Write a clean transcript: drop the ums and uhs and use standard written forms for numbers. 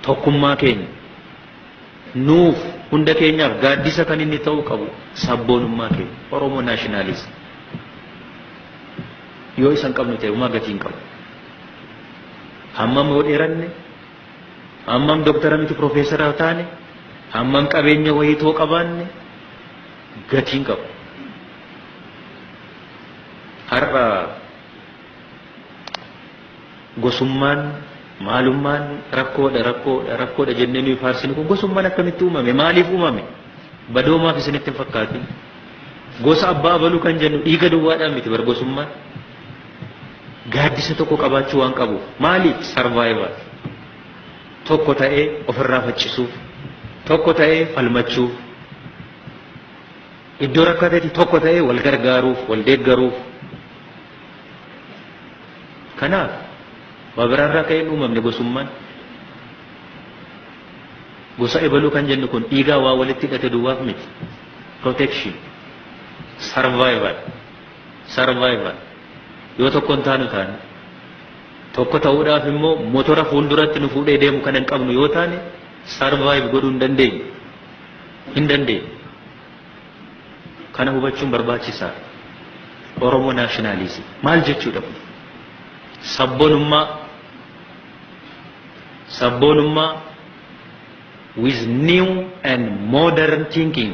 tokkummaa keenya nuuf hunda keenyaaf gaaddisa kan inni ta'uu qabu sabboonummaa keenya Oromoo naashinaalizim yoo isan qabnu ta'e uumaa gatiin qabu hammam yoo dheeranne hammam doktara miti profeesara taane hammam qabeenya wayitoo qabaanne gatiin qabu har'a gosummaan maalummaan rakkoodha jennee nuyi faarsinu kun gosummaan akkamitti uumame maaliif uumame badoomaaf isinitti hin fakkaatin gosa abbaa abaluu kan jennu dhiiga duwwaadhaan miti bar gosummaan gaaddisa tokko qabaachuu waan qabuuf maaliif sarvaayivaal tokko ta'ee ofirraa faccisuuf tokko ta'ee falmachuuf iddoo rakkatetti tokko ta'ee wal gargaaruuf wal deeggaruuf kanaaf babiraarraa ka'een uumamne gosummaan gosa ebaluu kan jennu kun dhiigaa waa walitti hidhate duwwaaf miti protection survival yoo tokkoon taanu taane tokko ta'uudhaaf immoo motora fuulduratti nu fuudhee deemu kan hin qabnu yoo taane survive godhuu hin dandeenye kana hubachuun barbaachisaa Oromoo naashinaalizim maal jechuudha sabboonummaa with new and modern thinking